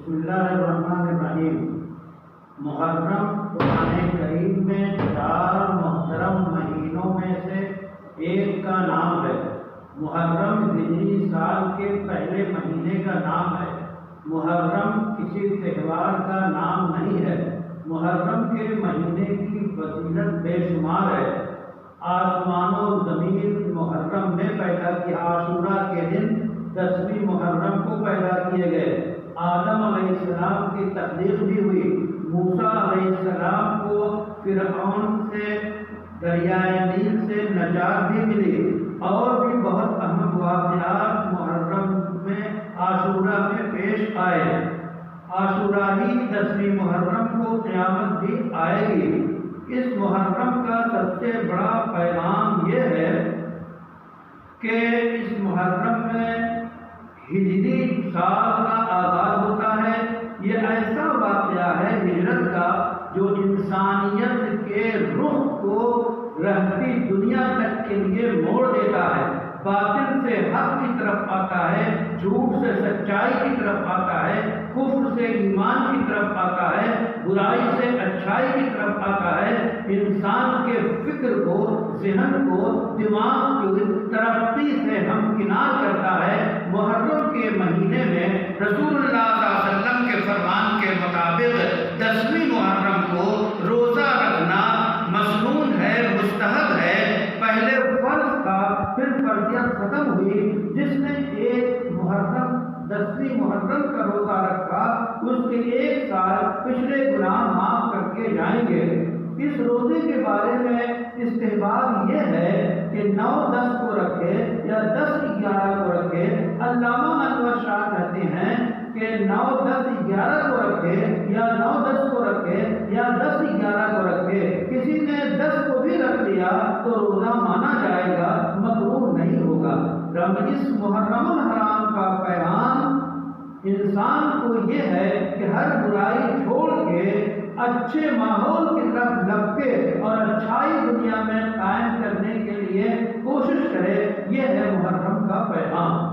بسم اللہ الرحمن الرحیم۔ محرم قرآن کریم میں 4 محترم مہینوں میں سے ایک کا نام ہے۔ محرم ہجری سال کے پہلے مہینے کا نام ہے۔ محرم کسی تہوار کا نام نہیں ہے۔ محرم کے مہینے کی فضیلت بے شمار ہے۔ آسمان و زمین محرم میں پیدا کی۔ عاشورہ کے دن 10ویں محرم کو پیدا کیے گئے۔ آدم علیہ السلام کی تخلیق بھی ہوئی۔ موسیٰ علیہ السلام کو فرعون سے دریائے نیل سے نجات بھی ملی، اور بھی بہت اہم واقعات محرم میں عاشورہ میں پیش آئے۔ عاشورہ ہی 10ویں محرم کو قیامت بھی آئے گی۔ اس محرم کا سب سے بڑا پیغام یہ ہے کہ اس محرم میں ہجری سال کا آغاز ہوتا ہے۔ یہ ایسا واقعہ ہے ہجرت کا جو انسانیت کے رخ کو رہتی دنیا تک کے لیے موڑ دیتا ہے۔ باطل سے حق کی طرف آتا ہے، جھوٹ سے سچائی کی طرف آتا ہے، کفر سے ایمان کی طرف آتا ہے، برائی سے اچھائی کی طرف آتا ہے۔ انسان کے فکر کو، ذہن کو، دماغ کی ترقی سے ہمکنار کرتا ہے۔ محرم کے مہینے میں رسول اللہ صلی اللہ علیہ وسلم کے فرمان کے مطابق 10ویں محرم کو روزہ رکھنا مسنون ہے، مستحب ہے۔ پہلے فرض تھا، پھر فرضیت ختم ہوئی۔ جس نے ایک محرم 10ویں محرم کا روزہ رکھا، اس کے 1 سال پچھلے گناہ معاف کر کے جائیں گے۔ اس روزے کے بارے میں استحباب یہ ہے کہ 9-10 کو رکھے یا 10-11 کو رکھے۔ علامہ انور شاہ کہتے ہیں کہ 9-10-11 کو رکھے یا 9-10 کو رکھے یا 10-11 کو رکھے۔ کسی نے 10 کو بھی رکھ لیا تو روزہ مانا جائے گا، مکروہ نہیں ہوگا۔ اس محرم الحرام کا پیغام انسان کو یہ ہے کہ ہر برائی چھوڑ کے اچھے ماحول کی طرف لپکے اور اچھائی دنیا میں قائم کرنے کے لیے کوشش کرے۔ یہ ہے محرم کا پیغام۔